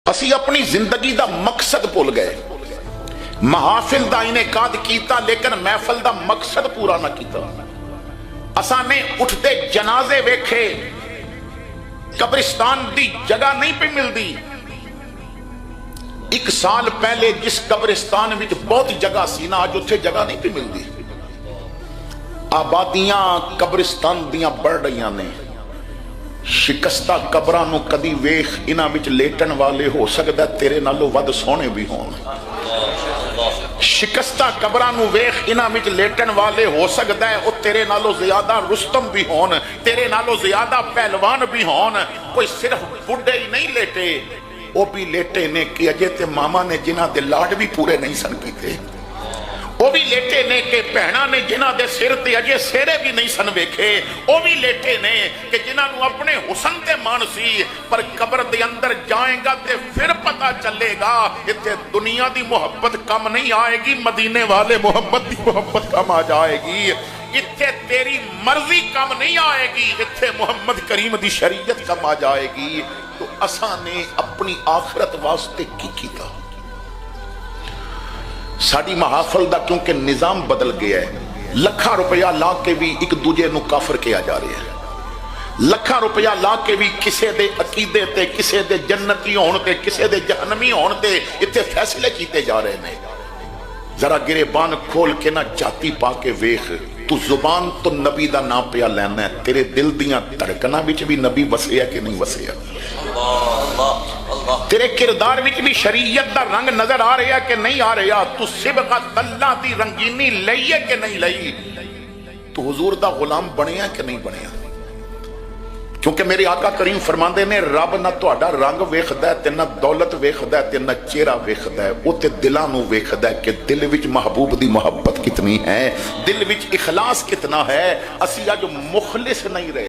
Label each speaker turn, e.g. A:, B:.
A: असी अपनी जिंदगी का मकसद भुल गए। महाफिल का इनेकाद किया लेकिन महफिल का मकसद पूरा ना किया। असा ने उठते जनाजे वेखे, कब्रिस्तान की जगह नहीं पे मिलती। एक साल पहले जिस कब्रिस्तान में बहुत जगह सी ना, अज उत्थे जगह नहीं पे मिलती। आबादियां कब्रिस्तान दियां बढ़ रही ने। शिकस्ता कबरां नूं कदी वेख, इन्हां विच लेटन वाले हो सकदा तेरे नालों वध सोहणे भी होण। शिकस्ता कबरां नूं वेख, इन्हां विच लेटन वाले हो सकदा है वो तेरे नालों ज्यादा रुस्तम भी होण, तेरे नालों ज्यादा पहलवान भी होण। कोई सिर्फ बुढ़े ही नहीं लेटे, वो भी लेटे ने कि अजे ते मामा ने जिन्हां दे लाड भी पूरे नहीं सन कीते। वो भी लेटे ने कि भैणा ने जिन्हां दे सिर ते अजे सेरे भी नहीं सन वेखे। वो भी लेटे ने कि जिन्हां नूं अपने हुसन ते मान सी, पर कब्र दे अंदर जाएगा ते फिर पता चलेगा इत्थे दुनिया दी मोहब्बत कम नहीं आएगी, मदीने वाले मोहब्बत दी मोहब्बत कम आ जाएगी। इत्थे तेरी मर्जी कम नहीं आएगी, इत्थे मुहम्मद करीम दी शरीयत कम आ जाएगी। तो असां ने अपनी आखिरत वास्ते की कीता? साडी महाफल दा क्योंकि निजाम बदल गया है। लखा रुपया ला के भी एक दूजे नूं काफर किया जा रहा है। लखा रुपया ला के भी किसे दे अकीदे ते, किसे दे जन्नती होण ते, किसे दे जहन्नमी होण ते इत्थे फैसले कीते जा रहे हैं। जरा गिरेबान खोल के ना जाती पा के वेख, तू जुबान तो नबी दा नाम पिया लैना है, तेरे दिल दियां धड़कनां विच भी नबी वसिया कि नहीं वसिया? तेरे किरदार विच भी शरीयत दा रंग नजर आ रहा कि नहीं आ रहा? तू सिबगत अल्लाह दी रंगीनी लई है कि नहीं लई? तू हुजूर दा गुलाम बनिया कि नहीं बनिया? क्योंकि मेरे आका करीम फरमाते ने, रब ना तुहाडा रंग वेखदा है ते ना दौलत वेखदा है ते ना चेहरा वेखदा है, वो ते दिलां नूं वेखदा है कि दिल विच महबूब दी मोहब्बत कितनी है, दिल विच इखलास कितना है। असी अज मुखलिस नहीं रहे।